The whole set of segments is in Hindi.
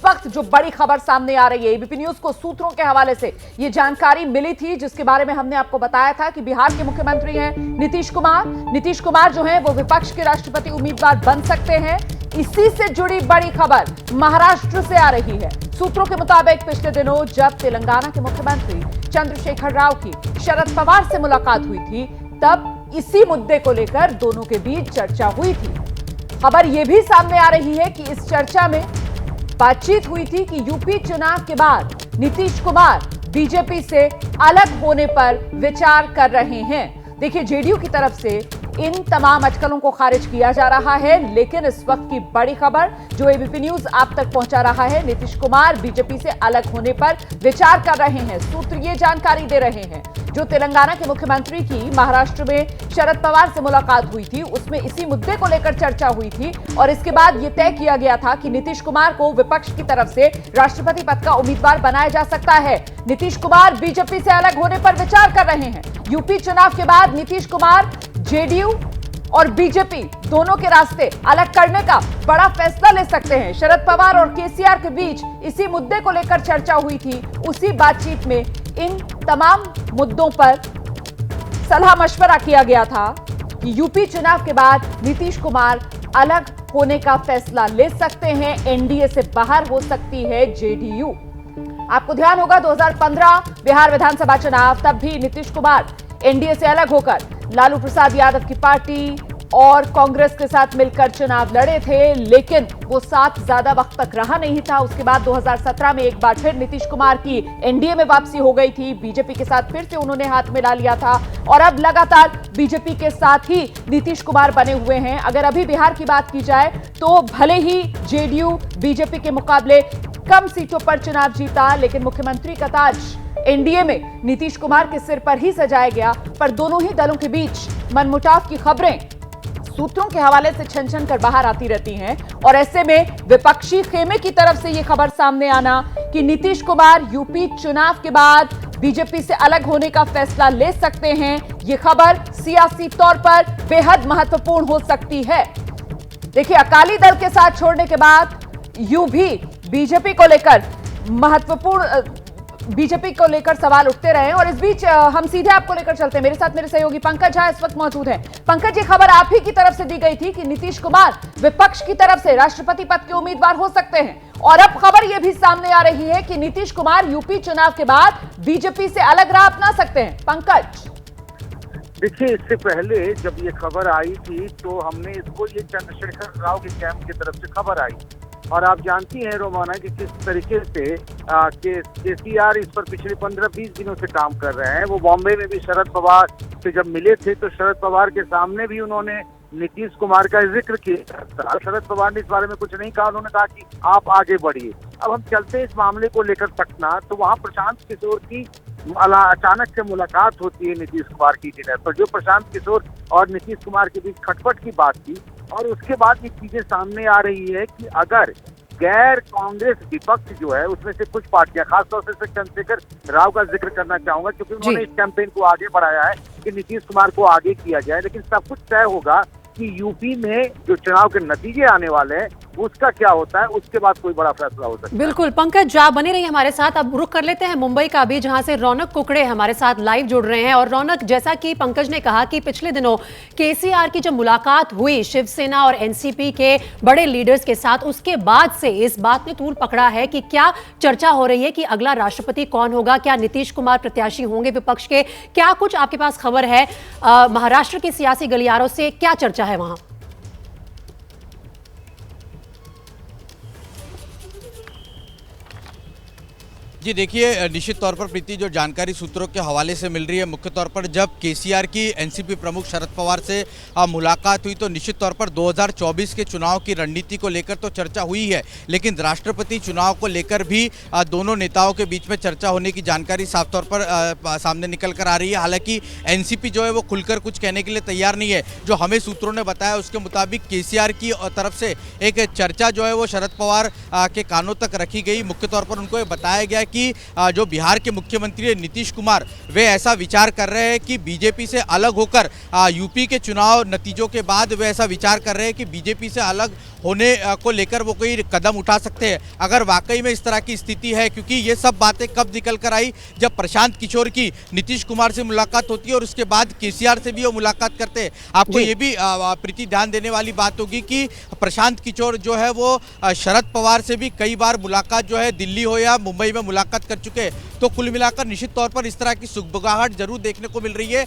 वक्त जो बड़ी खबर सामने आ रही है, एबीपी न्यूज को सूत्रों के हवाले से ये जानकारी मिली थी, जिसके बारे में हमने आपको बताया था कि बिहार के मुख्यमंत्री हैं नीतीश कुमार। नीतीश कुमार जो हैं वो विपक्ष के राष्ट्रपति उम्मीदवार बन सकते हैं। इसी से जुड़ी बड़ी खबर महाराष्ट्र से आ रही है। सूत्रों के मुताबिक पिछले दिनों जब तेलंगाना के मुख्यमंत्री चंद्रशेखर राव की शरद पवार से मुलाकात हुई थी, तब इसी मुद्दे को लेकर दोनों के बीच चर्चा हुई थी। खबर यह भी सामने आ रही है कि इस चर्चा में बातचीत हुई थी कि यूपी चुनाव के बाद नीतीश कुमार बीजेपी से अलग होने पर विचार कर रहे हैं। देखिए, जेडीयू की तरफ से इन तमाम अटकलों को खारिज किया जा रहा है, लेकिन इस वक्त की बड़ी खबर जो एबीपी न्यूज आप तक पहुंचा रहा है, नीतीश कुमार बीजेपी से अलग होने पर विचार कर रहे हैं। सूत्र ये जानकारी दे रहे हैं, जो तेलंगाना के मुख्यमंत्री की महाराष्ट्र में शरद पवार से मुलाकात हुई थी, उसमें इसी मुद्दे को लेकर चर्चा हुई थी और इसके बाद यह तय किया गया था कि नीतीश कुमार को विपक्ष की तरफ से राष्ट्रपति पद का उम्मीदवार बनाया जा सकता है। नीतीश कुमार बीजेपी से अलग होने पर विचार कर रहे हैं। यूपी चुनाव के बाद नीतीश कुमार जेडीयू और बीजेपी दोनों के रास्ते अलग करने का बड़ा फैसला ले सकते हैं। शरद पवार और केसीआर के बीच इसी मुद्दे को लेकर चर्चा हुई थी। उसी बातचीत में इन तमाम मुद्दों पर सलाह मशवरा किया गया था कि यूपी चुनाव के बाद नीतीश कुमार अलग होने का फैसला ले सकते हैं। एनडीए से बाहर हो सकती है जेडीयू। आपको ध्यान होगा 2015 बिहार विधानसभा चुनाव, तब भी नीतीश कुमार एनडीए से अलग होकर लालू प्रसाद यादव की पार्टी और कांग्रेस के साथ मिलकर चुनाव लड़े थे, लेकिन वो साथ ज्यादा वक्त तक रहा नहीं था। उसके बाद 2017 में एक बार फिर नीतीश कुमार की एनडीए में वापसी हो गई थी। बीजेपी के साथ फिर से उन्होंने हाथ मिला लिया था और अब लगातार बीजेपी के साथ ही नीतीश कुमार बने हुए हैं। अगर अभी बिहार की बात की जाए तो भले ही जेडीयू बीजेपी के मुकाबले कम सीटों पर चुनाव जीता, लेकिन मुख्यमंत्री का ताज एनडीए में नीतीश कुमार के सिर पर ही सजाया गया। पर दोनों ही दलों के बीच मनमुटाव की खबरें सूत्रों के हवाले से छन छन कर बाहर आती रहती हैं और ऐसे में विपक्षी खेमे की तरफ से यह खबर सामने आना कि नीतीश कुमार यूपी चुनाव के बाद बीजेपी से अलग होने का फैसला ले सकते हैं, यह खबर सियासी तौर पर बेहद महत्वपूर्ण हो सकती है। देखिए, अकाली दल के साथ छोड़ने के बाद यूं भी बीजेपी को लेकर सवाल उठते रहे और इस बीच हम सीधे आपको लेकर चलते हैं। मेरे साथ मेरे सहयोगी पंकज झा इस वक्त मौजूद हैं। पंकज, ये खबर आप ही की तरफ से दी गई थी कि नीतीश कुमार विपक्ष की तरफ से राष्ट्रपति पद के उम्मीदवार हो सकते हैं और अब खबर यह भी सामने आ रही है कि नीतीश कुमार यूपी चुनाव के बाद बीजेपी से अलग राह अपना सकते हैं। पंकज, देखिए, इससे पहले जब ये खबर आई थी तो हमने इसको ये चंद्रशेखर राव के कैंप की तरफ से खबर आई और आप जानती हैं रोमाना कि किस तरीके से केसीआर इस पर पिछले 15-20 दिनों से काम कर रहे हैं। वो बॉम्बे में भी शरद पवार से जब मिले थे तो शरद पवार के सामने भी उन्होंने नीतीश कुमार का जिक्र किया। शरद पवार ने इस बारे में कुछ नहीं कहा, उन्होंने कहा कि आप आगे बढ़िए। अब हम चलते हैं इस मामले को लेकर पटना, तो वहाँ प्रशांत किशोर की अचानक से मुलाकात होती है नीतीश कुमार की डिनर पर, जो प्रशांत किशोर और नीतीश कुमार के बीच खटपट की बात थी और उसके बाद ये चीजें सामने आ रही है कि अगर गैर कांग्रेस विपक्ष जो है उसमें से कुछ पार्टियां, खासतौर से चंद्रशेखर राव का जिक्र करना चाहूंगा क्योंकि उन्होंने इस कैंपेन को आगे बढ़ाया है कि नीतीश कुमार को आगे किया जाए, लेकिन सब कुछ तय होगा कि यूपी में जो चुनाव के नतीजे आने वाले हैं उसका क्या होता है, उसके बाद कोई बड़ा फैसला हो सकता है। बिल्कुल पंकज, आप बने रहिए हमारे साथ। अब रुक कर लेते हैं मुंबई का भी, जहां से रौनक कुकड़े हमारे साथ लाइव जुड़ रहे हैं। और रौनक, जैसा कि पंकज ने कहा कि पिछले दिनों केसीआर की जब मुलाकात हुई शिवसेना और एनसीपी के बड़े लीडर्स के साथ, उसके बाद से इस बात ने तूल पकड़ा है कि क्या चर्चा हो रही है कि अगला राष्ट्रपति कौन होगा, क्या नीतीश कुमार प्रत्याशी होंगे विपक्ष के, क्या कुछ आपके पास खबर है महाराष्ट्र के सियासी गलियारों से, क्या चर्चा है वहां? जी देखिए, निश्चित तौर पर प्रीति, जो जानकारी सूत्रों के हवाले से मिल रही है, मुख्य तौर पर जब केसीआर की एनसीपी प्रमुख शरद पवार से मुलाकात हुई तो निश्चित तौर पर 2024 के चुनाव की रणनीति को लेकर तो चर्चा हुई है, लेकिन राष्ट्रपति चुनाव को लेकर भी दोनों नेताओं के बीच में चर्चा होने की जानकारी साफ तौर पर सामने निकल कर आ रही है। हालांकि एनसीपी जो है वो खुलकर कुछ कहने के लिए तैयार नहीं है। जो हमें सूत्रों ने बताया उसके मुताबिक केसीआर की तरफ से एक चर्चा जो है वो शरद पवार के कानों तक रखी गई। मुख्य तौर पर उनको ये बताया गया कि जो बिहार के मुख्यमंत्री नीतीश कुमार, वे ऐसा विचार कर रहे हैं कि बीजेपी से अलग होकर यूपी के चुनाव नतीजों के बाद वे ऐसा विचार कर रहे हैं कि बीजेपी से अलग होने को लेकर वो कोई कदम उठा सकते हैं अगर वाकई में इस तरह की स्थिति है, क्योंकि ये सब बातें कब निकल कर आई जब प्रशांत किशोर की नीतीश कुमार से मुलाकात होती है और उसके बाद केसीआर से भी वो मुलाकात करते हैं। आपको ये भी प्रीति ध्यान देने वाली बात होगी कि प्रशांत किशोर जो है वो शरद पवार से भी कई बार मुलाकात जो है दिल्ली हो या मुंबई में मुलाकात कर चुके हैं। तो कुल मिलाकर निश्चित तौर पर इस तरह की सुगबुगाहट जरूर देखने को मिल रही है।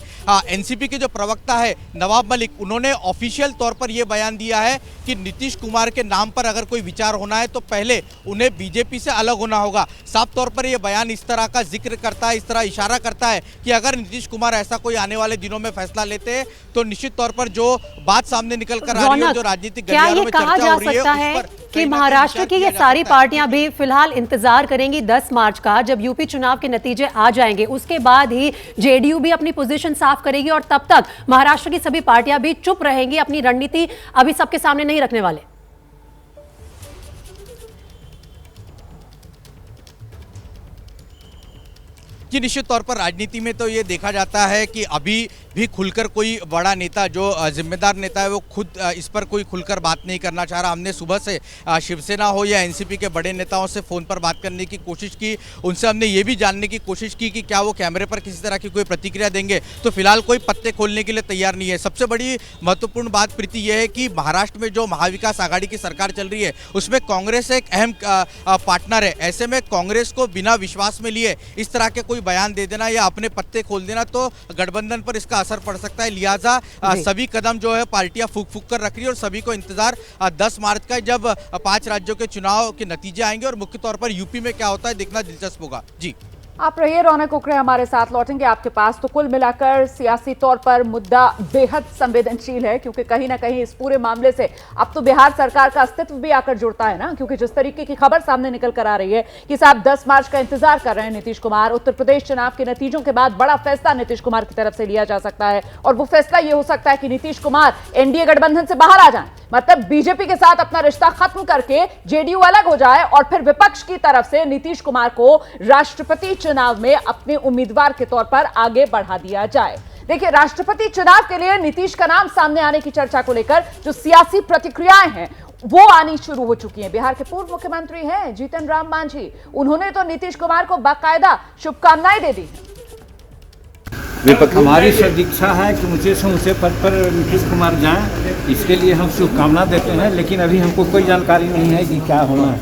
एनसीपी के जो प्रवक्ता है नवाब मलिक, उन्होंने ऑफिशियल तौर पर यह बयान दिया है कि नीतीश कुमार के नाम पर अगर कोई विचार होना है तो पहले उन्हें बीजेपी से अलग होना होगा। साफ तौर पर यह बयान इस तरह का जिक्र करता है, इस तरह इशारा करता है कि अगर नीतीश कुमार ऐसा कोई आने वाले दिनों में फैसला लेते हैं तो निश्चित तौर पर जो बात सामने निकल कर आ रही है, जो राजनीतिक गलियारों में चर्चा हो रही है, कि महाराष्ट्र की ये सारी पार्टियां भी फिलहाल इंतजार करेंगी 10 मार्च का, जब यूपी चुनाव के नतीजे आ जाएंगे। उसके बाद ही जेडीयू भी अपनी पोजीशन साफ करेगी और तब तक महाराष्ट्र की सभी पार्टियां भी चुप रहेंगी, अपनी रणनीति अभी सबके सामने नहीं रखने वाले। कि निश्चित तौर पर राजनीति में तो ये देखा जाता है कि अभी भी खुलकर कोई बड़ा नेता, जो जिम्मेदार नेता है, वो खुद इस पर कोई खुलकर बात नहीं करना चाह रहा। हमने सुबह से शिवसेना हो या एनसीपी के बड़े नेताओं से फ़ोन पर बात करने की कोशिश की, उनसे हमने ये भी जानने की कोशिश की कि क्या वो कैमरे पर किसी तरह की कोई प्रतिक्रिया देंगे, तो फिलहाल कोई पत्ते खोलने के लिए तैयार नहीं है। सबसे बड़ी महत्वपूर्ण बात प्रीति ये है कि महाराष्ट्र में जो महाविकास आघाड़ी की सरकार चल रही है उसमें कांग्रेस एक अहम पार्टनर है। ऐसे में कांग्रेस को बिना विश्वास में लिए इस तरह के कोई बयान दे देना या अपने पत्ते खोल देना तो गठबंधन पर इसका असर पड़ सकता है। लिहाजा सभी कदम जो है पार्टियां फूंक फूंक कर रख रही है और सभी को इंतजार 10 मार्च का, जब 5 राज्यों के चुनाव के नतीजे आएंगे और मुख्य तौर पर यूपी में क्या होता है देखना दिलचस्प होगा। जी आप रहिए, रौनक कुकड़े हमारे साथ लौटेंगे आपके पास। तो कुल मिलाकर सियासी तौर पर मुद्दा बेहद संवेदनशील है, क्योंकि कहीं ना कहीं इस पूरे मामले से अब तो बिहार सरकार का अस्तित्व भी आकर जुड़ता है ना, क्योंकि जिस तरीके की खबर सामने निकल कर आ रही है कि साहब 10 मार्च का इंतजार कर रहे हैं नीतीश कुमार। उत्तर प्रदेश चुनाव के नतीजों के बाद बड़ा फैसला नीतीश कुमार की तरफ से लिया जा सकता है और वो फैसला ये हो सकता है कि नीतीश कुमार एनडीए गठबंधन से बाहर आ जाए, मतलब बीजेपी के साथ अपना रिश्ता खत्म करके जेडीयू अलग हो जाए और फिर विपक्ष की तरफ से नीतीश कुमार को राष्ट्रपति चुनाव में अपने उम्मीदवार के तौर पर आगे बढ़ा दिया जाए। देखिए, राष्ट्रपति चुनाव के लिए नीतीश का नाम सामने आने की चर्चा को लेकर जो सियासी प्रतिक्रियाएं हैं वो आनी शुरू हो चुकी हैं। बिहार के पूर्व मुख्यमंत्री हैं जीतन राम मांझी, उन्होंने तो नीतीश कुमार को बाकायदा शुभकामनाएं दे दी हैं। हमारी सदिच्छा है कि ऊंचे से ऊंचे पद पर नीतीश कुमार जाएं, इसके लिए हम शुभकामना देते हैं, लेकिन अभी हमको कोई जानकारी नहीं है कि क्या होना है।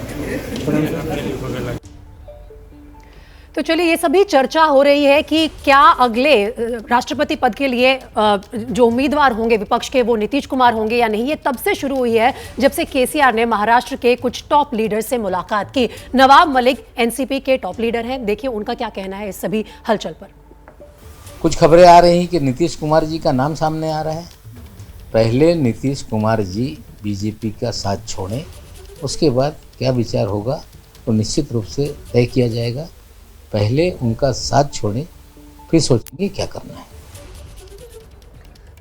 तो चलिए, ये सभी चर्चा हो रही है कि क्या अगले राष्ट्रपति पद के लिए जो उम्मीदवार होंगे विपक्ष के वो नीतीश कुमार होंगे या नहीं। ये तब से शुरू हुई है जब से केसीआर ने महाराष्ट्र के कुछ टॉप लीडर से मुलाकात की। नवाब मलिक एनसीपी के टॉप लीडर हैं, देखिए उनका क्या कहना है इस सभी हलचल पर। कुछ खबरें आ रही हैं कि नीतीश कुमार जी का नाम सामने आ रहा है। पहले नीतीश कुमार जी बीजेपी का साथ छोड़ें, उसके बाद क्या विचार होगा तो निश्चित रूप से तय किया जाएगा। पहले उनका साथ छोड़ें, फिर सोचेंगे क्या करना है।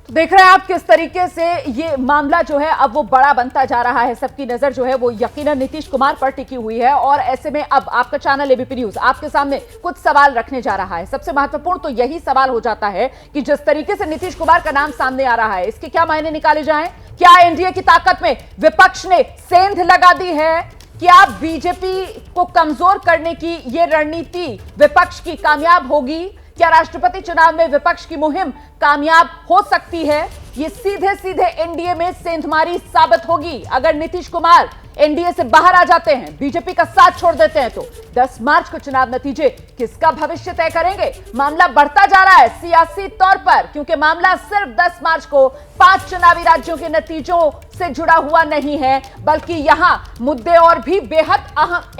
तो देख रहे हैं आप किस तरीके से ये मामला जो है अब वो बड़ा बनता जा रहा है। सबकी नजर जो है वो यकीनन नीतीश कुमार पर टिकी हुई है और ऐसे में अब आपका चैनल एबीपी न्यूज आपके सामने कुछ सवाल रखने जा रहा है। सबसे महत्वपूर्ण तो यही सवाल हो जाता है कि जिस तरीके से नीतीश कुमार का नाम सामने आ रहा है, इसके क्या मायने निकाले जाएं? क्या एनडीए की ताकत में विपक्ष ने सेंध लगा दी है? क्या बीजेपी को कमजोर करने की ये रणनीति विपक्ष की कामयाब होगी? क्या राष्ट्रपति चुनाव में विपक्ष की मुहिम कामयाब हो सकती है? ये सीधे सीधे एनडीए में सेंधमारी साबित होगी अगर नीतीश कुमार एनडीए से बाहर आ जाते हैं, बीजेपी का साथ छोड़ देते हैं। तो 10 मार्च को चुनाव नतीजे किसका भविष्य तय करेंगे? मामला बढ़ता जा रहा है सियासी तौर पर, क्योंकि मामला सिर्फ 10 मार्च को 5 चुनावी राज्यों के नतीजों से जुड़ा हुआ नहीं है, बल्कि यहां मुद्दे और भी बेहद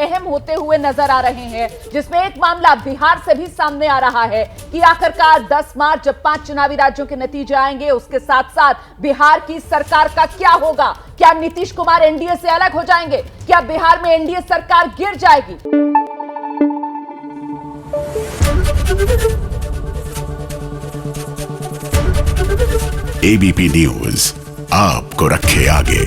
अहम होते हुए नजर आ रहे हैं, जिसमें एक मामला बिहार से भी सामने आ रहा है कि आखिरकार 10 मार्च जब 5 चुनावी राज्यों के नतीजे आएंगे, उसके साथ साथ बिहार की सरकार का क्या होगा? क्या नीतीश कुमार एनडीए से अलग हो जाएंगे? क्या बिहार में एनडीए सरकार गिर जाएगी? एबीपी न्यूज आपको रखे आगे।